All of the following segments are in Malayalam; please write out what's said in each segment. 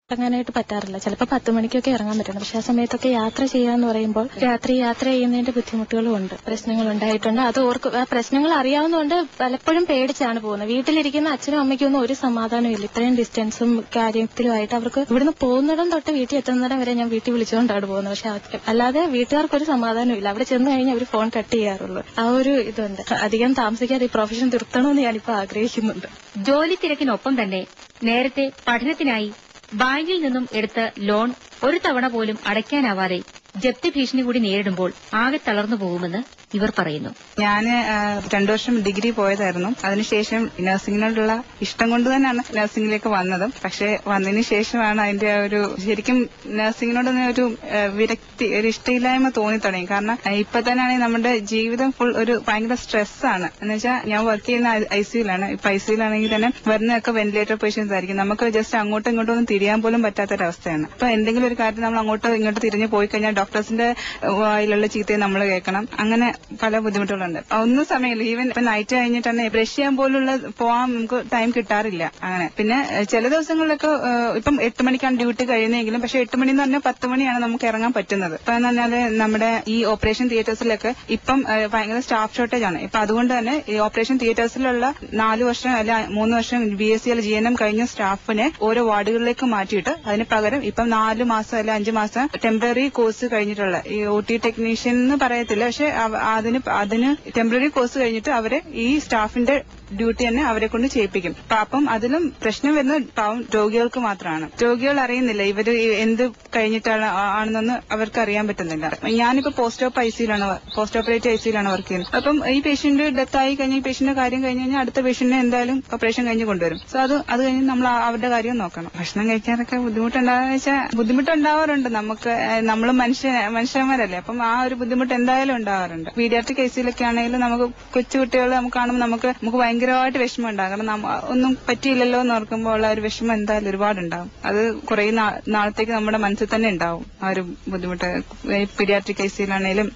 ഇറങ്ങാനായിട്ട് പറ്റാറില്ല. ചിലപ്പോൾ 10 മണിക്കൊക്കെ ഇറങ്ങാൻ പറ്റണം. പക്ഷെ ആ സമയത്തൊക്കെ യാത്ര ചെയ്യാന്ന് പറയുമ്പോൾ രാത്രി യാത്ര ചെയ്യുന്നതിന്റെ ബുദ്ധിമുട്ടുകളും ഉണ്ട്, പ്രശ്നങ്ങൾ ഉണ്ടായിട്ടുണ്ട്. അത് ആ പ്രശ്നങ്ങൾ അറിയാവുന്നതുകൊണ്ട് പലപ്പോഴും പേടിച്ചാണ് പോകുന്നത്. വീട്ടിലിരിക്കുന്ന അച്ഛനും അമ്മയ്ക്കും ഒന്നും ഒരു സമാധാനവും ഇല്ല. ഇത്രയും ഡിസ്റ്റൻസും കാര്യത്തിലുമായിട്ട് അവർക്ക് ഇവിടുന്ന് പോകുന്നിടം തൊട്ട് വീട്ടിൽ എത്തുന്നിടം വരെ ഞാൻ വീട്ടിൽ വിളിച്ചുകൊണ്ടാണ് പോകുന്നത്. പക്ഷെ അല്ലാതെ വീട്ടുകാർക്കൊരു സമാധാനവും ഇല്ല. അവിടെ ചെന്ന് കഴിഞ്ഞാൽ അവർ ഫോൺ കട്ട് ചെയ്യാറുള്ളൂ. ആ ഒരു ഇതുണ്ട്. അധികം താമസിക്കാതെ ഈ പ്രൊഫഷൻ നിർത്തണമെന്ന് ഞാനിപ്പോൾ ആഗ്രഹിക്കുന്നുണ്ട്. ജോലി തിരക്കിനൊപ്പം തന്നെ നേരത്തെ പഠനത്തിനായി ബാങ്കിൽ നിന്നും എടുത്ത ലോൺ ഒരു തവണ പോലും അടയ്ക്കാനാവാതെ ജപ്തി ഭീഷണി കൂടി നേരിടുമ്പോൾ ആകെ തളർന്നു പോകുമെന്ന് ഇവർ പറയുന്നു. ഞാൻ 2 വർഷം ഡിഗ്രി പോയതായിരുന്നു. അതിനുശേഷം നഴ്സിംഗിനോടുള്ള ഇഷ്ടം കൊണ്ട് തന്നെയാണ് നഴ്സിംഗിലേക്ക് വന്നതും. പക്ഷെ വന്നതിന് ശേഷമാണ് അതിന്റെ ഒരു ശരിക്കും നഴ്സിംഗിനോട് ഒരു വിരക്തി, ഒരു ഇഷ്ടമില്ലായ്മ തോന്നി തുടങ്ങി. കാരണം ഇപ്പൊ തന്നെയാണെങ്കിൽ നമ്മുടെ ജീവിതം ഫുൾ ഒരു ഭയങ്കര സ്ട്രെസ്സാണ്. എന്ന് വെച്ചാൽ ഞാൻ വർക്ക് ചെയ്യുന്ന ഐസിയുലാണ്. ഇപ്പൊ ഐസിയുലാണെങ്കിൽ തന്നെ വരുന്നതൊക്കെ വെന്റിലേറ്റർ പേഷ്യൻസ് ആയിരിക്കും. നമുക്ക് ജസ്റ്റ് അങ്ങോട്ടും ഇങ്ങോട്ടും ഒന്നും തിരിയാൻ പോലും പറ്റാത്തൊരവസ്ഥയാണ്. അപ്പൊ എന്തെങ്കിലും ഒരു കാര്യം നമ്മൾ അങ്ങോട്ടോ ഇങ്ങോട്ടോ തിരിഞ്ഞു പോയി കഴിഞ്ഞാൽ ഡോക്ടേഴ്സിന്റെ വായിലുള്ള ചീത്തയെ നമ്മൾ കേൾക്കണം. അങ്ങനെ പല ബുദ്ധിമുട്ടുകളുണ്ട്. ഒന്നും സമയമില്ല. ഈവൻ ഇപ്പൊ നൈറ്റ് കഴിഞ്ഞിട്ട് തന്നെ ബ്രഷ് ചെയ്യാൻ പോലുള്ള പോവാൻ നമുക്ക് ടൈം കിട്ടാറില്ല. അങ്ങനെ പിന്നെ ചില ദിവസങ്ങളിലൊക്കെ ഇപ്പം 8 മണിക്കാണ് ഡ്യൂട്ടി കഴിയുന്നതെങ്കിലും പക്ഷെ 8 മണി എന്ന് പറഞ്ഞാൽ 10 മണിയാണ് നമുക്ക് ഇറങ്ങാൻ പറ്റുന്നത്. ഇപ്പൊ എന്ന് പറഞ്ഞാല് നമ്മുടെ ഈ ഓപ്പറേഷൻ തിയേറ്റേഴ്സിലൊക്കെ ഇപ്പം ഭയങ്കര സ്റ്റാഫ് ഷോർട്ടേജ് ആണ്. ഇപ്പൊ അതുകൊണ്ട് തന്നെ ഈ ഓപ്പറേഷൻ തിയേറ്റേഴ്സിലുള്ള 4 വർഷം അല്ല 3 വർഷം BSc അല്ല GNM കഴിഞ്ഞ സ്റ്റാഫിനെ ഓരോ വാർഡുകളിലേക്ക് മാറ്റിയിട്ട് അതിന് പകരം ഇപ്പം 4 മാസം അല്ല 5 മാസം ടെമ്പററി കോഴ്സ് കഴിഞ്ഞിട്ടുള്ള ഈ OT ടെക്നീഷ്യൻ എന്ന് പറയത്തില്ല, പക്ഷെ അതിന് ടെമ്പററി കോഴ്സ് കഴിഞ്ഞിട്ട് അവരെ ഈ സ്റ്റാഫിന്റെ ഡ്യൂട്ടി തന്നെ അവരെ കൊണ്ട് ചെയ്യിപ്പിക്കും. അപ്പം അതിലും പ്രശ്നം വരുന്നത് പാവം രോഗികൾക്ക് മാത്രമാണ്. രോഗികൾ അറിയുന്നില്ല ഇവര് എന്ത് കഴിഞ്ഞിട്ടാണ് ആണെന്നൊന്ന് അവർക്ക് അറിയാൻ പറ്റുന്നില്ല. ഞാനിപ്പോ പോസ്റ്റ് ഓപ്പറേറ്റീവ് ഐസിയിലാണ് വർക്ക് ചെയ്യുന്നത്. അപ്പം ഈ പേഷ്യന്റ് ഡെത്ത് ആയി കഴിഞ്ഞാൽ ഈ പേഷ്യന്റിന്റെ കാര്യം കഴിഞ്ഞ് കഴിഞ്ഞാൽ അടുത്ത പേഷ്യന്റിനെ എന്തായാലും ഓപ്പറേഷൻ കഴിഞ്ഞ് കൊണ്ടുവരും. സോ അത് കഴിഞ്ഞ് നമ്മൾ അവരുടെ കാര്യം നോക്കണം. ഭക്ഷണം കഴിക്കാനൊക്കെ ബുദ്ധിമുട്ടുണ്ടാകുന്ന വെച്ചാൽ ബുദ്ധിമുട്ടുണ്ടാവാറുണ്ട്. നമ്മൾ മനുഷ്യന്മാരല്ലേ, അപ്പം ആ ഒരു ബുദ്ധിമുട്ട് എന്തായാലും ഉണ്ടാവാറുണ്ട്. പീഡിയാട്രിക് ഐസിയിലൊക്കെ ആണെങ്കിലും നമുക്ക് കൊച്ചുകുട്ടികളെ നമുക്ക് കാണുമ്പോൾ നമുക്ക് ഭയങ്കരമായിട്ട് വിഷമം ഉണ്ടാകും. കാരണം ഒന്നും പറ്റിയില്ലല്ലോ എന്ന് ഓർക്കുമ്പോൾ ഉള്ള ഒരു വിഷമം എന്തായാലും ഒരുപാടുണ്ടാവും. അത് കുറെ നാളത്തേക്ക് നമ്മുടെ മനസ്സിൽ തന്നെ ഉണ്ടാവും ആ ഒരു ബുദ്ധിമുട്ട്. പീഡിയാട്രിക് ഐസിയിലാണെങ്കിലും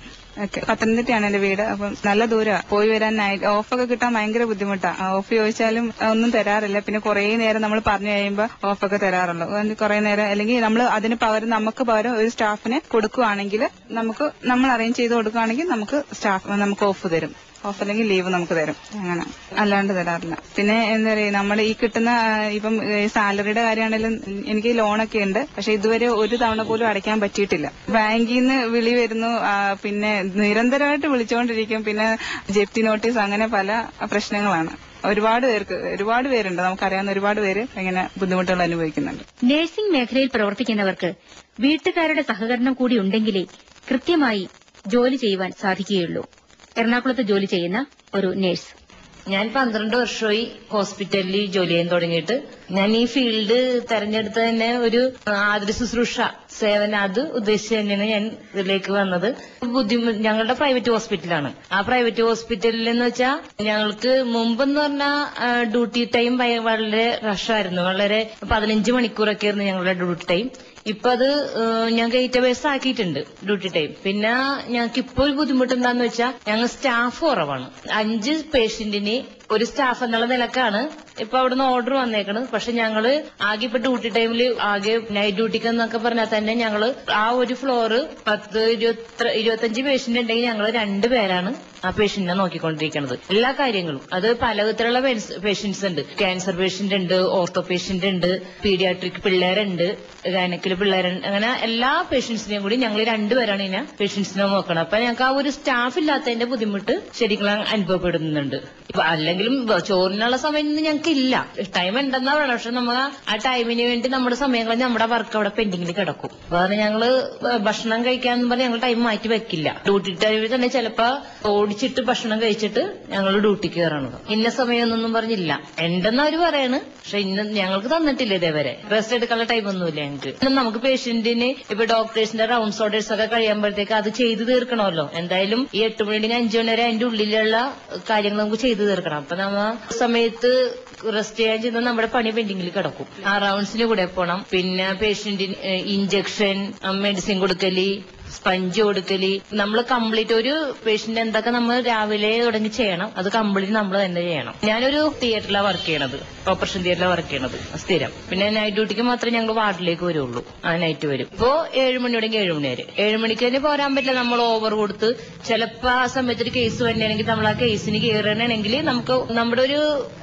ഒക്കെ. പത്തനംതിട്ടയാണ് എന്റെ വീട്. അപ്പം നല്ല ദൂരമാണ് പോയി വരാനായി. ഓഫൊക്കെ കിട്ടാൻ ഭയങ്കര ബുദ്ധിമുട്ടാണ്. ഓഫ് ചോദിച്ചാലും ഒന്നും തരാറില്ല. പിന്നെ കുറെ നേരം നമ്മൾ പറഞ്ഞു കഴിയുമ്പോൾ ഓഫൊക്കെ തരാറുള്ളൂ. കുറെ നേരം അല്ലെങ്കിൽ നമ്മൾ അതിന് പകരം നമുക്ക് പകരം ഒരു സ്റ്റാഫിനെ കൊടുക്കുകയാണെങ്കിൽ നമ്മൾ അറേഞ്ച് ചെയ്ത് കൊടുക്കുകയാണെങ്കിൽ നമുക്ക് ഓഫ് തരും. ഓഫ് അല്ലെങ്കിൽ ലീവ് നമുക്ക് തരും. അങ്ങനെ അല്ലാണ്ട് തരാറില്ല. പിന്നെ എന്താ പറയുക, നമ്മൾ ഈ കിട്ടുന്ന ഇപ്പം സാലറിയുടെ കാര്യമാണെങ്കിലും എനിക്ക് ലോണൊക്കെ ഉണ്ട്. പക്ഷെ ഇതുവരെ ഒരു തവണ പോലും അടയ്ക്കാൻ പറ്റിയിട്ടില്ല. ബാങ്കിൽ നിന്ന് വിളി വരുന്നു, പിന്നെ നിരന്തരമായിട്ട് വിളിച്ചുകൊണ്ടിരിക്കും. പിന്നെ ജപ്തി നോട്ടീസ്, അങ്ങനെ പല പ്രശ്നങ്ങളാണ്. ഒരുപാട് പേരുണ്ട്, നമുക്കറിയാവുന്ന ഒരുപാട് പേര് ഇങ്ങനെ ബുദ്ധിമുട്ടുകൾ അനുഭവിക്കുന്നുണ്ട്. നഴ്സിംഗ് മേഖലയിൽ പ്രവർത്തിക്കുന്നവർക്ക് വീട്ടുകാരുടെ സഹകരണം കൂടി ഉണ്ടെങ്കിലേ കൃത്യമായി ജോലി ചെയ്യുവാൻ സാധിക്കുകയുള്ളൂ. എറണാകുളത്ത് ജോലി ചെയ്യുന്ന ഒരു നഴ്സ്. ഞാൻ 12 വർഷമായി ഹോസ്പിറ്റലിൽ ജോലി ചെയ്യാൻ തുടങ്ങിയിട്ട്. ഞാൻ ഈ ഫീൽഡ് തെരഞ്ഞെടുത്ത തന്നെ ഒരു ആതുര ശുശ്രൂഷ സേവനം അത് ഉദ്ദേശിച്ച് തന്നെയാണ് ഞാൻ ഇതിലേക്ക് വന്നത്. ഞങ്ങളുടെ പ്രൈവറ്റ് ഹോസ്പിറ്റലാണ്. ആ പ്രൈവറ്റ് ഹോസ്പിറ്റലിൽ എന്ന് വെച്ചാൽ ഞങ്ങൾക്ക് മുമ്പെന്ന് പറഞ്ഞാൽ ഡ്യൂട്ടി ടൈം വളരെ റഷായിരുന്നു. വളരെ 15 മണിക്കൂറൊക്കെ ആയിരുന്നു ഞങ്ങളുടെ ഡ്യൂട്ടി ടൈം. ഇപ്പൊ അത് ഞങ്ങൾക്ക് 8 hours ആക്കിയിട്ടുണ്ട് ഡ്യൂട്ടി ടൈം. പിന്നെ ഞങ്ങൾക്ക് ഇപ്പോൾ ഒരു ബുദ്ധിമുട്ടുണ്ടാന്ന് വെച്ചാൽ ഞങ്ങൾ സ്റ്റാഫ് കുറവാണ്. 5 പേഷ്യന്റിന് ഒരു സ്റ്റാഫ് എന്നുള്ള നിലക്കാണ് ഇപ്പൊ അവിടുന്ന് ഓർഡർ വന്നേക്കണത്. പക്ഷെ ഞങ്ങള് ആകെ ഇപ്പൊ ഡ്യൂട്ടി ടൈമിൽ ആകെ നൈറ്റ് ഡ്യൂട്ടിക്ക് എന്നൊക്കെ പറഞ്ഞാൽ തന്നെ ഞങ്ങള് ആ ഒരു ഫ്ലോറ് 10-25 പേഷ്യന്റ് ഉണ്ടെങ്കിൽ ഞങ്ങള് 2 പേരാണ് ആ പേഷ്യന്റിനെ നോക്കിക്കൊണ്ടിരിക്കുന്നത്. എല്ലാ കാര്യങ്ങളും അത് പല വിധത്തിലുള്ള പേഷ്യന്റ്സ് ഉണ്ട്. ക്യാൻസർ പേഷ്യന്റ് ഉണ്ട്, ഓർത്തോ പേഷ്യന്റ് ഉണ്ട്, പീഡിയാട്രിക് പിള്ളേരുണ്ട്, ഗൈനക്കില് പിള്ളേരുണ്ട്. അങ്ങനെ എല്ലാ പേഷ്യൻസിനെയും കൂടി ഞങ്ങൾ 2 പേരാണ് ഇങ്ങനെ പേഷ്യൻസിനെ നോക്കണം. അപ്പൊ ഞങ്ങൾക്ക് ആ ഒരു സ്റ്റാഫ് ഇല്ലാത്തതിന്റെ ബുദ്ധിമുട്ട് ശരിക്കും അനുഭവപ്പെടുന്നുണ്ട്. അല്ലെങ്കിലും ചോറിനുള്ള സമയം ഞങ്ങൾക്ക് ഇല്ല. ടൈം ഉണ്ടെന്നാ പറയണം, പക്ഷെ നമ്മൾ ആ ടൈമിന് വേണ്ടി നമ്മുടെ സമയം കളഞ്ഞ് നമ്മുടെ വർക്ക് അവിടെ പെൻഡിങ്ങിൽ കിടക്കും. അതാണ് ഞങ്ങള് ഭക്ഷണം കഴിക്കാന്ന് പറഞ്ഞാൽ ഞങ്ങൾ ടൈം മാറ്റി വെക്കില്ല. ഡ്യൂട്ടി ടൈമിൽ തന്നെ ചിലപ്പോ ഓടിച്ചിട്ട് ഭക്ഷണം കഴിച്ചിട്ട് ഞങ്ങൾ ഡ്യൂട്ടിക്ക് കയറണത്. ഇന്ന സമയമൊന്നും പറഞ്ഞില്ല. ഉണ്ടെന്ന് അവര് പറയാണ്, പക്ഷെ ഇന്ന് ഞങ്ങൾക്ക് തന്നിട്ടില്ല ഇതേവരെ. റെസ്റ്റ് എടുക്കാനുള്ള ടൈം ഒന്നുമില്ല ഞങ്ങൾക്ക്. നമുക്ക് പേഷ്യന്റിന് ഇപ്പൊ ഡോക്ടേഴ്സിന്റെ റൗണ്ട്സ് ഓർഡേഴ്സ് ഒക്കെ കഴിയുമ്പോഴത്തേക്ക് അത് ചെയ്തു തീർക്കണമല്ലോ. എന്തായാലും ഈ 8 മണി 5 മണി വരെ അതിന്റെ ഉള്ളിലുള്ള കാര്യങ്ങൾ നമുക്ക് ചെയ്തു തീർക്കണം. അപ്പൊ നമ്മ സമയത്ത് റെസ്റ്റ് ചെയ്യാൻ ചെയ്യുന്ന നമ്മുടെ പണി പെൻഡിങ്ങിൽ കിടക്കും. ആ റൗണ്ട്സിന് കൂടെ പോണം. പിന്നെ പേഷ്യന്റിന് ഇഞ്ചക്ഷൻ, മെഡിസിൻ കൊടുക്കല്, സ്പഞ്ച് കൊടുക്കല്, നമ്മൾ കംപ്ലീറ്റ് ഒരു പേഷ്യന്റ് എന്തൊക്കെ നമ്മൾ രാവിലെ തുടങ്ങി ചെയ്യണം അത് കംപ്ലീറ്റ് നമ്മൾ തന്നെ ചെയ്യണം. ഞാനൊരു തിയേറ്ററിലാണ് വർക്ക് ചെയ്യണത്, ഓപ്പറേഷൻ തിയേറ്ററിലാണ് വർക്ക് ചെയ്യണത് സ്ഥിരം. പിന്നെ നൈറ്റ് ഡ്യൂട്ടിക്ക് മാത്രമേ ഞങ്ങൾ വാർഡിലേക്ക് വരുള്ളൂ. ആ നൈറ്റ് വരും. ഇപ്പോ 7 മണി തുടങ്ങി 7 മണി വരെ. 7 മണിക്ക് തന്നെ പോരാൻ പറ്റില്ല, നമ്മൾ ഓവർ കൊടുത്ത് ചിലപ്പോ ആ സമയത്ത് ഒരു കേസ് വന്നെയാണെങ്കിൽ നമ്മൾ ആ കേസിന് കയറണമെങ്കിൽ നമുക്ക് നമ്മുടെ ഒരു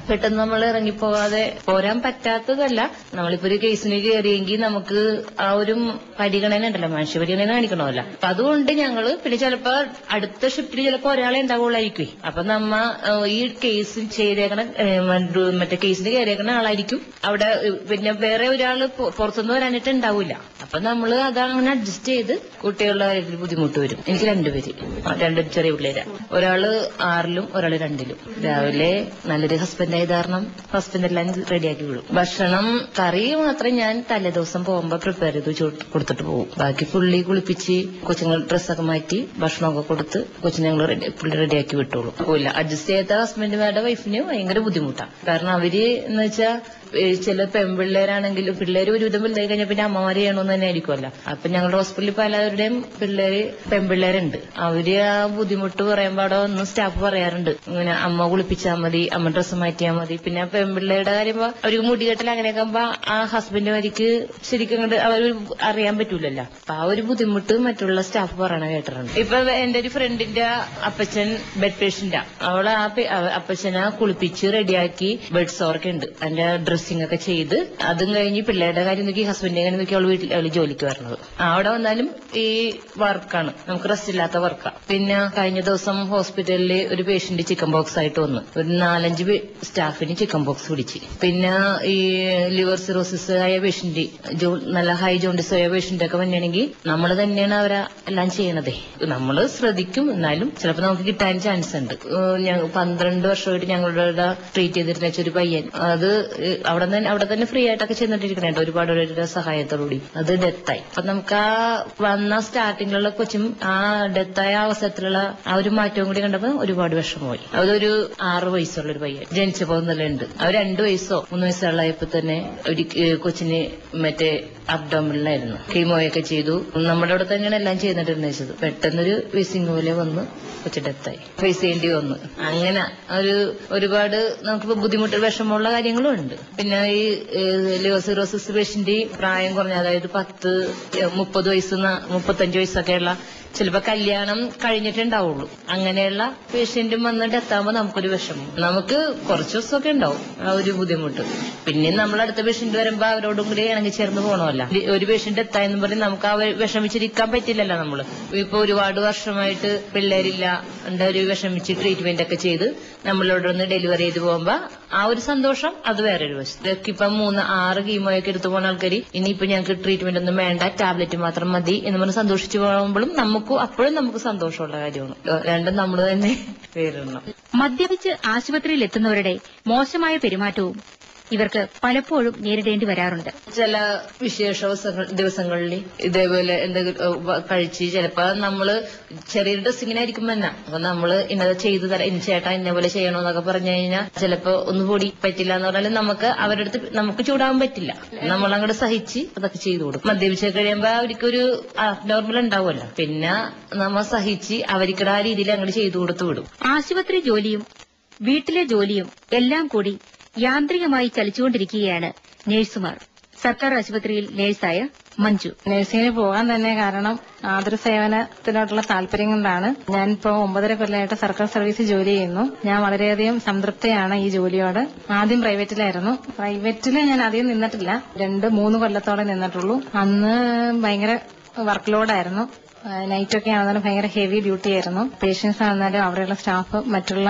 പെട്ടെന്ന് നമ്മൾ ഇറങ്ങിപ്പോകാതെ പോരാൻ പറ്റാത്തതല്ല. നമ്മളിപ്പോ ഒരു കേസിന് കയറിയെങ്കിൽ നമുക്ക് ആ ഒരു പരിഗണന ഉണ്ടല്ലോ, മനുഷ്യ പരിഗണന കാണിക്കണമല്ലോ. അപ്പൊ അതുകൊണ്ട് ഞങ്ങള് പിന്നെ ചിലപ്പോ അടുത്ത ഷിഫ്റ്റിൽ ചിലപ്പോ ഒരാളെ ഉണ്ടാവുള്ളായിരിക്കും. അപ്പൊ നമ്മ ഈ കേസ് ചെയ്തേക്കണ മറ്റേ കേസിന് കയറിയേക്കണ ആളായിരിക്കും അവിടെ, പിന്നെ വേറെ ഒരാള് പുറത്തുനിന്ന് വരാനായിട്ട് ഉണ്ടാവില്ല. അപ്പൊ നമ്മള് അതങ്ങനെ അഡ്ജസ്റ്റ് ചെയ്ത് കുട്ടികളുടെ കാര്യത്തിൽ ബുദ്ധിമുട്ട് വരും. എനിക്ക് 2 പേര്, 2 ചെറിയ പിള്ളേരാ. ഒരാള് 6ലും ഒരാള് 2ലും. രാവിലെ നല്ലൊരു ഹസ്ബൻഡ് ആയത് കാരണം ഹസ്ബൻഡ് എല്ലാം റെഡിയാക്കി വിടും. ഭക്ഷണം കറി മാത്രം ഞാൻ തലേദിവസം പോകുമ്പോ പ്രിപ്പയർ ചെയ്ത് കൊടുത്തിട്ട് പോകും. ബാക്കി പുള്ളി കുളിപ്പിച്ച് കൊച്ചുങ്ങൾ ഡ്രസ്സൊക്കെ മാറ്റി ഭക്ഷണമൊക്കെ കൊടുത്ത് കൊച്ചിനെ ഞങ്ങൾ പുള്ളി റെഡിയാക്കി വിട്ടോളൂ. പോയില്ല അഡ്ജസ്റ്റ് ചെയ്യാത്ത ഹസ്ബൻഡുമാരുടെ വൈഫിന് ഭയങ്കര ബുദ്ധിമുട്ടാണ്. കാരണം അവര് എന്ന് വെച്ചാൽ ചില പെൺപിള്ളേരാണെങ്കിലും പിള്ളേര് ഒരുവിധം പിള്ളേർ കഴിഞ്ഞാൽ പിന്നെ അമ്മമാര് ചെയ്യണമെന്ന് തന്നെ ആയിരിക്കുമല്ലോ. അപ്പൊ ഞങ്ങളുടെ ഹോസ്പിറ്റലിൽ പലരുടെയും പിള്ളേര് പെൺപിള്ളേരുണ്ട്. അവര് ആ ബുദ്ധിമുട്ട് പറയുമ്പോ അവിടെ ഒന്ന് സ്റ്റാഫ് പറയാറുണ്ട്, ഇങ്ങനെ അമ്മ കുളിപ്പിച്ചാൽ മതി, അമ്മ ഡ്രസ്സ് മാറ്റിയാൽ മതി. പിന്നെ പെൺപിള്ളേരുടെ കാര്യം അവർക്ക് മുടികെട്ടൽ അങ്ങനെയൊക്കെ ആകുമ്പോ ആ ഹസ്ബൻഡുമാർക്ക് ശരിക്കും അവർ അറിയാൻ പറ്റൂലല്ലോ. അപ്പൊ ആ ഒരു ബുദ്ധിമുട്ട് മറ്റുള്ള സ്റ്റാഫ് പറയണ കേട്ടിട്ടുണ്ട്. ഇപ്പൊ എന്റെ ഒരു ഫ്രണ്ടിന്റെ അപ്പച്ചൻ ബെഡ് പേഷ്യന്റാ. അവള് ആ അപ്പച്ചനെ കുളിപ്പിച്ച് റെഡിയാക്കി ബെഡ് സോറൊക്കെ ഉണ്ട്, അതിന്റെ ഡ്രസ്സിംഗ് ഒക്കെ ചെയ്ത് അതും കഴിഞ്ഞ് പിള്ളേരുടെ കാര്യം നോക്കി ഹസ്ബൻഡിന്റെ കാര്യം നോക്കി അവള് ജോലിക്ക് വരണത്. അവിടെ വന്നാലും ഈ വർക്കാണ്, നമുക്ക് റെസ്റ്റ് ഇല്ലാത്ത വർക്കാണ്. പിന്നെ കഴിഞ്ഞ ദിവസം ഹോസ്പിറ്റലിൽ ഒരു പേഷ്യന്റ് ചിക്കൻ ബോക്സ് ആയിട്ട് വന്നു. ഒരു 4-5 സ്റ്റാഫിന് ചിക്കൻ ബോക്സ് പിടിച്ച്. പിന്നെ ഈ ലിവർ സിറോസിസ് ആയ പേഷ്യന്റ്, നല്ല ഹൈ ജോണ്ടിസ് ആയ പേഷ്യന്റ് ഒക്കെ വന്നെയാണെങ്കിൽ നമ്മൾ തന്നെയാണ് അവരെ എല്ലാം ചെയ്യണതേ. നമ്മള് ശ്രദ്ധിക്കും, എന്നാലും ചിലപ്പോൾ നമുക്ക് കിട്ടാൻ ചാൻസ് ഉണ്ട്. 12 വർഷമായിട്ട് ഞങ്ങളുടെ ട്രീറ്റ് ചെയ്തിരുന്ന ഒരു പയ്യൻ, അത് അവിടെ തന്നെ ഫ്രീ ആയിട്ടൊക്കെ ചെന്നിട്ടിരിക്കണേട്ടോ, ഒരുപാട് പേരുടെ സഹായത്തോടുകൂടി. അത് ഡെത്തായി. അപ്പൊ നമുക്ക് ആ വന്ന സ്റ്റാർട്ടിങ്ങിലുള്ള കൊച്ചും ആ ഡെത്തായ അവസരത്തിലുള്ള ആ ഒരു മാറ്റവും കൂടി കണ്ടപ്പോ ഒരുപാട് വിഷമമായി. അതൊരു 6 വയസ്സുള്ള ഒരു പയ്യൻ ജനിച്ചപ്പോ നല്ല ഉണ്ട്. അവർ 2 വയസ്സോ 3 വയസ്സുള്ളായപ്പോ തന്നെ ഒരു കൊച്ചിന് മറ്റേ അബ്ഡോമിനിലായിരുന്നു, കീമോയൊക്കെ ചെയ്തു. നമ്മുടെ അവിടെ തന്നെയാണ് എല്ലാം ചെയ്തിട്ടുണ്ടെന്ന്. പെട്ടെന്നൊരു വിസിങ് പോലെ വന്ന് കൊച്ചു ഡെത്തായി, ഫേസ് ചെയ്യേണ്ടി വന്നു. അങ്ങനെ ഒരുപാട് നമുക്ക് ബുദ്ധിമുട്ട് വിഷമമുള്ള കാര്യങ്ങളും ഉണ്ട്. പിന്നെ ഈ ലിവർ സിറോസിസ് പേഷ്യന്റ് പ്രായം കുറഞ്ഞ, അതായത് 10-30 വയസ്സ് 35 വയസ്സൊക്കെയുള്ള, ചിലപ്പോ കല്യാണം കഴിഞ്ഞിട്ടുണ്ടാവുള്ളൂ, അങ്ങനെയുള്ള പേഷ്യന്റും വന്ന് ഡെത്താകുമ്പോ നമുക്കൊരു വിഷമം. നമുക്ക് കുറച്ച് ദിവസമൊക്കെ ഉണ്ടാവും ആ ഒരു ബുദ്ധിമുട്ട്. പിന്നെ നമ്മൾ അടുത്ത പേഷ്യന്റ് വരുമ്പോ അവരോടും കൂടി ഇണങ്ങി ചേർന്ന് പോകണമല്ല. ഒരു പേഷ്യന്റ് എത്തായെന്ന് പറഞ്ഞ് നമുക്ക് ആ വിഷമിച്ചിരിക്കാൻ പറ്റില്ലല്ലോ. നമ്മള് ഇപ്പൊ ഒരുപാട് വർഷമായിട്ട് പിള്ളേരില്ല ഒരു വിഷമിച്ച് ട്രീറ്റ്മെന്റ് ഒക്കെ ചെയ്ത് നമ്മളോടൊന്ന് ഡെലിവറി ചെയ്ത് പോകുമ്പോ ആ ഒരു സന്തോഷം അത് വേറൊരു വശം. ഇപ്പൊ 3-6 കീമോയൊക്കെ എടുത്തു പോകുന്ന ആൾക്കാർ ഇനിയിപ്പോ ഞങ്ങൾക്ക് ട്രീറ്റ്മെന്റ് ഒന്നും വേണ്ട, ടാബ്ലറ്റ് മാത്രം മതി എന്ന് പറഞ്ഞ് സന്തോഷിച്ചു പോകുമ്പോഴും അപ്പോഴും നമുക്ക് സന്തോഷമുള്ള കാര്യമാണ്. രണ്ടും നമ്മൾ തന്നെ പേരിടണം. മദ്യപിച്ച് ആശുപത്രിയിൽ എത്തുന്നവരുടെ മോശമായ പെരുമാറ്റവും ഇവർക്ക് പലപ്പോഴും നേരിടേണ്ടി വരാറുണ്ട്. ചില വിശേഷ ദിവസങ്ങളിൽ ഇതേപോലെ എന്തെങ്കിലും കഴിച്ച് ചിലപ്പോ നമ്മള് ചെറിയൊരു ഡ്രസ്സിങ്ങിനായിരിക്കും തന്നെ, അപ്പൊ നമ്മള് ഇന്നത് ചെയ്തു തരാം, ഇനി ചേട്ടാ ഇന്ന പോലെ ചെയ്യണമെന്നൊക്കെ പറഞ്ഞു കഴിഞ്ഞാൽ ചിലപ്പോ ഒന്നും കൂടി പറ്റില്ല എന്ന് പറഞ്ഞാലും നമുക്ക് അവരുടെ അടുത്ത് നമുക്ക് ചൂടാവാൻ പറ്റില്ല. നമ്മളങ്ങോട്ട് സഹിച്ച് അതൊക്കെ ചെയ്തു കൊടുക്കും. മദ്യപിച്ച് കഴിയുമ്പോ അവർക്കൊരു നോർമൽ ഉണ്ടാവുമല്ലോ, പിന്നെ നമ്മ സഹിച്ച് അവർക്ക് ആ രീതിയിൽ അങ്ങോട്ട് ചെയ്തു കൊടുത്തു വിടും. ആശുപത്രി ജോലിയും വീട്ടിലെ ജോലിയും എല്ലാം കൂടി യാന്ത്രികമായി ചലിച്ചുകൊണ്ടിരിക്കുകയാണ് നഴ്സുമാർ. സർക്കാർ ആശുപത്രിയിൽ നഴ്സായ മഞ്ജു. നഴ്സിംഗിന് പോകാൻ തന്നെ കാരണം ആതുര സേവനത്തിനോടുള്ള താല്പര്യം കൊണ്ടാണ്. ഞാനിപ്പോ 9.5 കൊല്ലമായിട്ട് സർക്കാർ സർവീസ് ജോലി ചെയ്യുന്നു. ഞാൻ വളരെയധികം സംതൃപ്തയാണ് ഈ ജോലിയോട്. ആദ്യം പ്രൈവറ്റിലായിരുന്നു. പ്രൈവറ്റില് ഞാൻ അധികം നിന്നിട്ടില്ല, 2-3 കൊല്ലത്തോളം നിന്നിട്ടുള്ളൂ. അന്ന് ഭയങ്കര വർക്ക് ലോഡായിരുന്നു. നൈറ്റൊക്കെ ആണെന്നാലും ഭയങ്കര ഹെവി ഡ്യൂട്ടി ആയിരുന്നു. പേഷ്യൻസ് ആണെന്നാലും അവിടെയുള്ള സ്റ്റാഫ് മറ്റുള്ള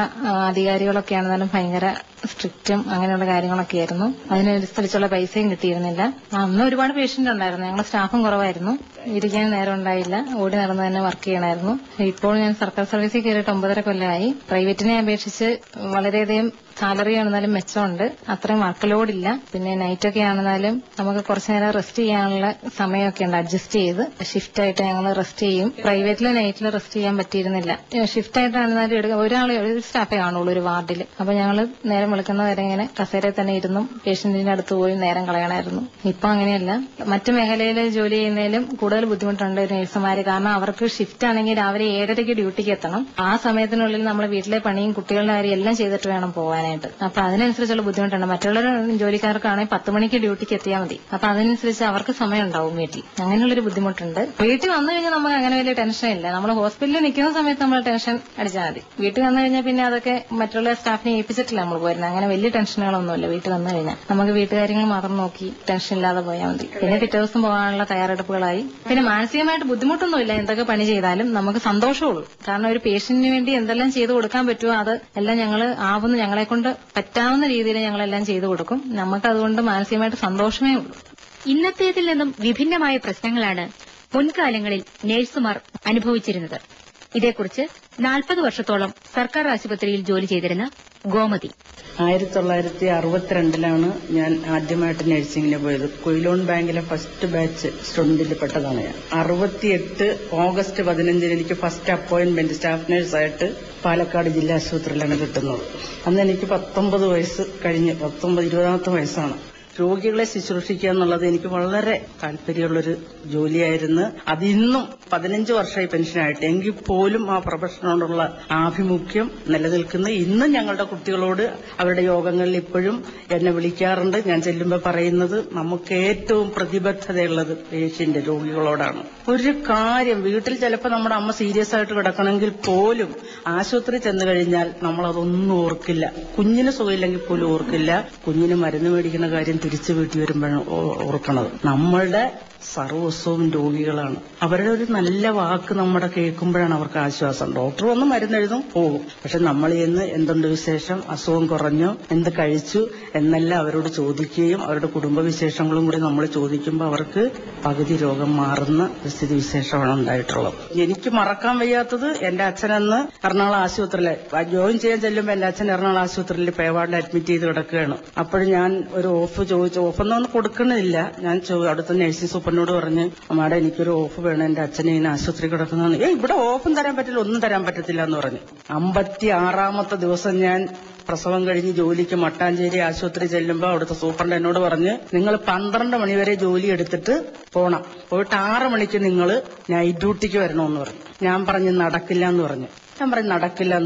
അധികാരികളൊക്കെ ആണെന്നാലും ഭയങ്കര സ്ട്രിക്റ്റും അങ്ങനെയുള്ള കാര്യങ്ങളൊക്കെ ആയിരുന്നു. അതിനനുസരിച്ചുള്ള പൈസയും കിട്ടിയിരുന്നില്ല. അന്ന് ഒരുപാട് പേഷ്യന്റ് ഉണ്ടായിരുന്നു, ഞങ്ങൾ സ്റ്റാഫും കുറവായിരുന്നു, ഇരിക്കാൻ നേരം ഉണ്ടായില്ല, ഓടി നടന്ന് തന്നെ വർക്ക് ചെയ്യണമായിരുന്നു. ഇപ്പോൾ ഞാൻ സർക്കാർ സർവീസിൽ കയറിയിട്ട് 9.5 കൊല്ലമായി. പ്രൈവറ്റിനെ അപേക്ഷിച്ച് വളരെയധികം സാലറി ആണെന്നാലും മെച്ചമുണ്ട്, അത്രയും വർക്ക് ലോഡ് ഇല്ല. പിന്നെ നൈറ്റ് ഒക്കെ ആണെന്നാലും നമുക്ക് കുറച്ചു നേരം റെസ്റ്റ് ചെയ്യാനുള്ള സമയമൊക്കെ ഉണ്ട്. അഡ്ജസ്റ്റ് ചെയ്ത് ഷിഫ്റ്റ് ആയിട്ട് ഞങ്ങൾ റെസ്റ്റ് ചെയ്യും. പ്രൈവറ്റില് നൈറ്റിൽ റെസ്റ്റ് ചെയ്യാൻ പറ്റിയിരുന്നില്ല. ഷിഫ്റ്റ് ആയിട്ടാണെന്നാലും ഒരാളെ ഒരു സ്റ്റാഫേ കാണുള്ളൂ ഒരു വാർഡിൽ. അപ്പൊ ഞങ്ങൾ നേരം വിളിക്കുന്നവരെ ഇങ്ങനെ കസേരയിൽ തന്നെ ഇരുന്നും പേഷ്യന്റിന്റെ അടുത്ത് പോയി നേരം കളയണമായിരുന്നു. ഇപ്പൊ അങ്ങനെയല്ല. മറ്റു മേഖലയിൽ ജോലി ചെയ്യുന്നതിലും കൂടുതൽ ബുദ്ധിമുട്ടുണ്ട് നഴ്സുമാര്. കാരണം അവർക്ക് ഷിഫ്റ്റ് ആണെങ്കിൽ രാവിലെ 7:30 ഡ്യൂട്ടിക്ക് എത്തണം. ആ സമയത്തിനുള്ളിൽ നമ്മൾ വീട്ടിലെ പണിയും കുട്ടികളുടെ കാര്യം എല്ലാം ചെയ്തിട്ട് വേണം പോകാനായിട്ട്. അപ്പൊ അതിനനുസരിച്ചുള്ള ബുദ്ധിമുട്ടുണ്ട്. മറ്റുള്ള ജോലിക്കാർക്കാണെങ്കിൽ 10 മണിക്ക് ഡ്യൂട്ടിക്ക് എത്തിയാൽ മതി. അപ്പൊ അതനുസരിച്ച് അവർക്ക് സമയം ഉണ്ടാവും വീട്ടിൽ. അങ്ങനെയുള്ളൊരു ബുദ്ധിമുട്ടുണ്ട്. വീട്ടിൽ വന്നു കഴിഞ്ഞാൽ നമുക്ക് അങ്ങനെ വലിയ ടെൻഷൻ ഇല്ല. നമ്മൾ ഹോസ്പിറ്റലിൽ നിൽക്കുന്ന സമയത്ത് നമ്മൾ ടെൻഷൻ അടിച്ചാൽ മതി. വീട്ടിൽ വന്നു കഴിഞ്ഞാൽ പിന്നെ അതൊക്കെ മറ്റുള്ള സ്റ്റാഫിനെ ഏൽപ്പിച്ചിട്ടില്ല നമ്മൾ പോരുന്നത്. അങ്ങനെ വലിയ ടെൻഷനുകളൊന്നുമില്ല. വീട്ടിൽ വന്നു കഴിഞ്ഞാൽ നമുക്ക് വീട്ടുകാര്യങ്ങൾ മാത്രം നോക്കി ടെൻഷൻ ഇല്ലാതെ പോയാൽ മതി. പിന്നെ പിറ്റേ ദിവസം പോകാനുള്ള തയ്യാറെടുപ്പുകളായി. പിന്നെ മാനസികമായിട്ട് ബുദ്ധിമുട്ടൊന്നുമില്ല. എന്തൊക്കെ പണി ചെയ്താലും നമുക്ക് സന്തോഷമുള്ളൂ. കാരണം ഒരു പേഷ്യന്റിന് വേണ്ടി എന്തെല്ലാം ചെയ്തു കൊടുക്കാൻ പറ്റുമോ അത് എല്ലാം ഞങ്ങളെ കൊണ്ട് പറ്റാവുന്ന രീതിയിൽ ഞങ്ങളെല്ലാം ചെയ്തു കൊടുക്കും. നമുക്ക് അതുകൊണ്ട് മാനസികമായിട്ട് സന്തോഷമേ ഉള്ളൂ. ഇന്നത്തേതിൽ നിന്നും വിഭിന്നമായ പ്രശ്നങ്ങളാണ് മുൻകാലങ്ങളിൽ നഴ്സുമാർ അനുഭവിച്ചിരുന്നത്. ഇതേക്കുറിച്ച് 40 വർഷത്തോളം സർക്കാർ ആശുപത്രിയിൽ ജോലി ചെയ്തിരുന്ന ഗോമതി. 1962 ഞാൻ ആദ്യമായിട്ട് നഴ്സിംഗിന് പോയത്. കൊയിലോൺ ബാങ്കിലെ ഫസ്റ്റ് ബാച്ച് സ്റ്റുഡന്റിൽ പെട്ടതാണ് ഞാൻ. 68 ഓഗസ്റ്റ് 15 എനിക്ക് ഫസ്റ്റ് അപ്പോയിന്റ്മെന്റ് സ്റ്റാഫ് നഴ്സായിട്ട് പാലക്കാട് ജില്ലാ ആശുപത്രിയിലാണ് കിട്ടുന്നത്. അന്ന് എനിക്ക് 19 വയസ്സ് കഴിഞ്ഞ് 20ാമത്തെ വയസ്സാണ്. രോഗികളെ ശുശ്രൂഷിക്കുക എന്നുള്ളത് എനിക്ക് വളരെ താല്പര്യമുള്ളൊരു ജോലിയായിരുന്നു. അതിന്നും 15 വർഷമായി പെൻഷനായിട്ട് എങ്കിൽ പോലും ആ പ്രൊഫഷനോടുള്ള ആഭിമുഖ്യം നിലനിൽക്കുന്ന. ഇന്നും ഞങ്ങളുടെ കുട്ടികളോട് അവരുടെ യോഗങ്ങളിൽ ഇപ്പോഴും എന്നെ വിളിക്കാറുണ്ട്. ഞാൻ ചെല്ലുമ്പോൾ പറയുന്നത് നമുക്ക് ഏറ്റവും പ്രതിബദ്ധതയുള്ളത് പേഷ്യന്റ് രോഗികളോടാണ്. ഒരു കാര്യം വീട്ടിൽ ചിലപ്പോൾ നമ്മുടെ അമ്മ സീരിയസ് ആയിട്ട് കിടക്കണമെങ്കിൽ പോലും ആശുപത്രി ചെന്ന് കഴിഞ്ഞാൽ നമ്മളതൊന്നും ഓർക്കില്ല. കുഞ്ഞിന് സുഖമില്ലെങ്കിൽ പോലും ഓർക്കില്ല. കുഞ്ഞിന് മരുന്ന് മേടിക്കുന്ന കാര്യം തിരിച്ചു വീട്ടിൽ വരുമ്പോഴാണ് ഓർക്കണത്. നമ്മളുടെ സർവസ്വവും രോഗികളാണ്. അവരുടെ ഒരു നല്ല വാക്ക് നമ്മുടെ കേൾക്കുമ്പോഴാണ് അവർക്ക് ആശ്വാസം. ഡോക്ടർ വന്ന് മരുന്നെഴുതും പോകും. പക്ഷെ നമ്മൾ ചെന്ന് എന്തുണ്ട് വിശേഷം, അസുഖം കുറഞ്ഞോ, എന്ത് കഴിച്ചു എന്നെല്ലാം അവരോട് ചോദിക്കുകയും അവരുടെ കുടുംബവിശേഷങ്ങളും കൂടി നമ്മൾ ചോദിക്കുമ്പോൾ അവർക്ക് പകുതി രോഗം മാറുന്ന സ്ഥിതി വിശേഷമാണ് ഉണ്ടായിട്ടുള്ളത്. എനിക്ക് മറക്കാൻ വയ്യാത്തത് എന്റെ അച്ഛനെന്ന് എറണാകുളം ആശുപത്രിയിലെ ജോയിൻ ചെയ്യാൻ ചെല്ലുമ്പോൾ എന്റെ അച്ഛൻ എറണാകുളം ആശുപത്രിയിൽ പേവാർഡിൽ അഡ്മിറ്റ് ചെയ്ത് കിടക്കുകയാണ്. അപ്പോൾ ഞാൻ ഒരു ഓഫ് ചോദിച്ചു. ഓഫൊന്നും കൊടുക്കണില്ല. ഞാൻ അടുത്ത നഴ്സിംഗ് സൂപ്പറിനോട് പറഞ്ഞ് മാഡം എനിക്കൊരു ഓഫ് വേണം, എന്റെ അച്ഛനെ ഇങ്ങനെ ആശുപത്രി കിടക്കുന്നതാണ്. ഇവിടെ ഓഫും തരാൻ പറ്റില്ല, ഒന്നും തരാൻ പറ്റത്തില്ല എന്ന് പറഞ്ഞു. 56ാമത്തെ ദിവസം ഞാൻ പ്രസവം കഴിഞ്ഞ് ജോലിക്ക് മട്ടാഞ്ചേരി ആശുപത്രി ചെല്ലുമ്പോൾ അവിടുത്തെ സൂപ്രണ്ട് എന്നോട് പറഞ്ഞ് നിങ്ങൾ 12 മണിവരെ ജോലി എടുത്തിട്ട് പോണം, പോയിട്ട് 6 മണിക്ക് നിങ്ങൾ നൈറ്റ് ഡ്യൂട്ടിക്ക് വരണമെന്ന് പറഞ്ഞു. ഞാൻ പറഞ്ഞു നടക്കില്ല എന്ന്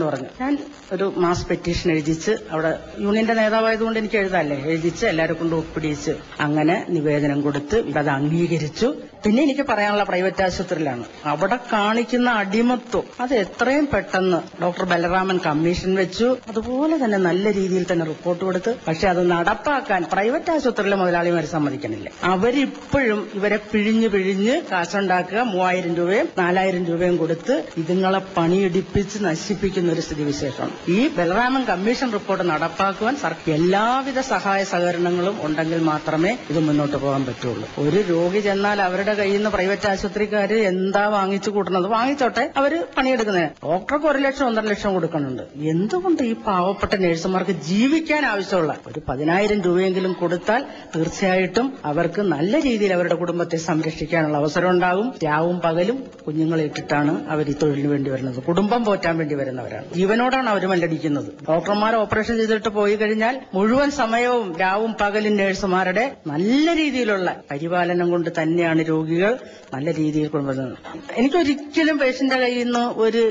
പറഞ്ഞു. ഞാൻ ഒരു മാസ് പെറ്റീഷൻ എഴുതിച്ച് അവിടെ യൂണിയന്റെ നേതാവായതുകൊണ്ട് എനിക്ക് എഴുതാല്ലേ, എഴുതിച്ച് എല്ലാവരെ കൊണ്ട് ഒപ്പിടിച്ച് അങ്ങനെ നിവേദനം കൊടുത്ത് അത് അംഗീകരിച്ചു. പിന്നെ എനിക്ക് പറയാനുള്ള പ്രൈവറ്റ് ആശുപത്രിയിലാണ്. അവിടെ കാണിക്കുന്ന അടിമത്വം അത് എത്രയും പെട്ടെന്ന് ഡോക്ടർ ബലറാമൻ കമ്മീഷൻ വെച്ചു. അതുപോലെ തന്നെ നല്ല രീതിയിൽ തന്നെ റിപ്പോർട്ട് കൊടുത്ത്. പക്ഷെ അത് നടപ്പാക്കാൻ പ്രൈവറ്റ് ആശുപത്രിയിലെ മുതലാളിമാർ സമ്മതിക്കണില്ല. അവരിപ്പോഴും ഇവരെ പിഴിഞ്ഞ് കാശുണ്ടാക്കുക, 3000 രൂപയും 4000 രൂപയും കൊടുത്ത് ഇതുങ്ങളെ പണിയെടുപ്പിച്ച് നശിപ്പിക്കുന്ന ഒരു സ്ഥിതിവിശേഷമാണ്. ഈ ബലറാമൻ കമ്മീഷൻ റിപ്പോർട്ട് നടപ്പാക്കുവാൻ എല്ലാവിധ സഹായ സഹകരണങ്ങളും ഉണ്ടെങ്കിൽ മാത്രമേ ഇത് മുന്നോട്ട് പോകാൻ പറ്റുള്ളൂ. ഒരു രോഗി ചെന്നാൽ അവരുടെ കയ്യിൽ നിന്ന് പ്രൈവറ്റ് ആശുപത്രിക്കാര് എന്താ വാങ്ങിച്ചു കൂട്ടുന്നത്, വാങ്ങിച്ചോട്ടെ, അവര് പണിയെടുക്കുന്നത്. ഡോക്ടർക്ക് 1 ലക്ഷം 1.5 ലക്ഷം കൊടുക്കുന്നുണ്ട്. എന്തുകൊണ്ട് ഈ പാവപ്പെട്ട നഴ്സുമാർക്ക് ജീവിക്കാൻ ആവശ്യമുള്ള ഒരു 10,000 രൂപയെങ്കിലും കൊടുത്താൽ തീർച്ചയായിട്ടും അവർക്ക് നല്ല രീതിയിൽ അവരുടെ കുടുംബത്തെ സംരക്ഷിക്കാനുള്ള അവസരം ഉണ്ടാകും. രാവും പകലും കുഞ്ഞുങ്ങളെ ഇട്ടിട്ടാണ് അവർ ഈ തൊഴിലിന് വേണ്ടി വരുന്നത്. കുടുംബം പോറ്റാൻ വേണ്ടി വരുന്നവരാണ്. ജീവനോടാണ് അവർ മല്ലടിക്കുന്നത്. ഡോക്ടർമാർ ഓപ്പറേഷൻ ചെയ്തിട്ട് പോയി കഴിഞ്ഞാൽ മുഴുവൻ സമയവും രാവും പകലും നഴ്സുമാരുടെ നല്ല രീതിയിലുള്ള പരിപാലനം കൊണ്ട് തന്നെയാണ് രോഗികൾ നല്ല രീതിയിൽ കൊണ്ടുവരുന്നത്. എനിക്കൊരിക്കലും പേഷ്യന്റെ കയ്യിൽ നിന്ന് ഒരു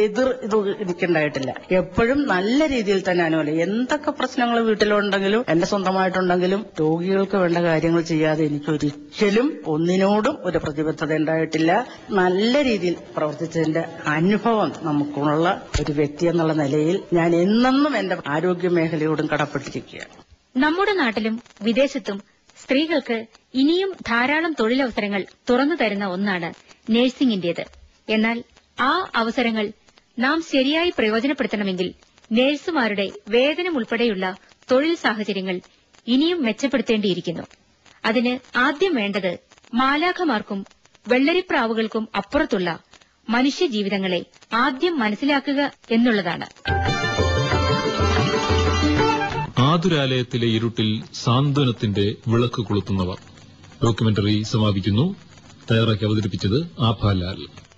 ഇത് എനിക്കുണ്ടായിട്ടില്ല. എപ്പോഴും നല്ല രീതിയിൽ തന്നെ അനുകൂലം. എന്തൊക്കെ പ്രശ്നങ്ങൾ വീട്ടിലുണ്ടെങ്കിലും എന്റെ സ്വന്തമായിട്ടുണ്ടെങ്കിലും രോഗികൾക്ക് വേണ്ട കാര്യങ്ങൾ ചെയ്യാതെ എനിക്കൊരിക്കലും ഒന്നിനോടും ഒരു പ്രതിബദ്ധത ഉണ്ടായിട്ടില്ല. നല്ല രീതിയിൽ പ്രവർത്തിച്ചതിന്റെ അനുഭവം നമുക്കുള്ള ഒരു വ്യക്തി എന്നുള്ള നിലയിൽ ഞാൻ എന്നെന്നും എന്റെ ആരോഗ്യ മേഖലയോടും കടപ്പെട്ടിരിക്കുകയാണ്. നമ്മുടെ നാട്ടിലും വിദേശത്തും സ്ത്രീകൾക്ക് ഇനിയും ധാരാളം തൊഴിലവസരങ്ങൾ തുറന്നു തരുന്ന ഒന്നാണ് നഴ്സിംഗിന്റേത്. എന്നാൽ ആ അവസരങ്ങൾ നാം ശരിയായി പ്രയോജനപ്പെടുത്തണമെങ്കിൽ നഴ്സുമാരുടെ വേതനം ഉൾപ്പെടെയുള്ള തൊഴിൽ സാഹചര്യങ്ങൾ ഇനിയും മെച്ചപ്പെടുത്തേണ്ടിയിരിക്കുന്നു. അതിന് ആദ്യം വേണ്ടത് മാലാഖമാർക്കും വെള്ളരിപ്രാവുകൾക്കും അപ്പുറത്തുള്ള മനുഷ്യജീവിതങ്ങളെ ആദ്യം മനസ്സിലാക്കുക എന്നുള്ളതാണ്. ആതുരാലയത്തിലെ ഇരുട്ടിൽ സാന്ത്വനത്തിന്റെ വിളക്ക് കൊളുത്തുന്നവർ. ഡോക്യുമെന്ററി സമാപിക്കുന്നു. തയ്യാറാക്കി അവതരിപ്പിച്ചത് ആഭാലാൽ.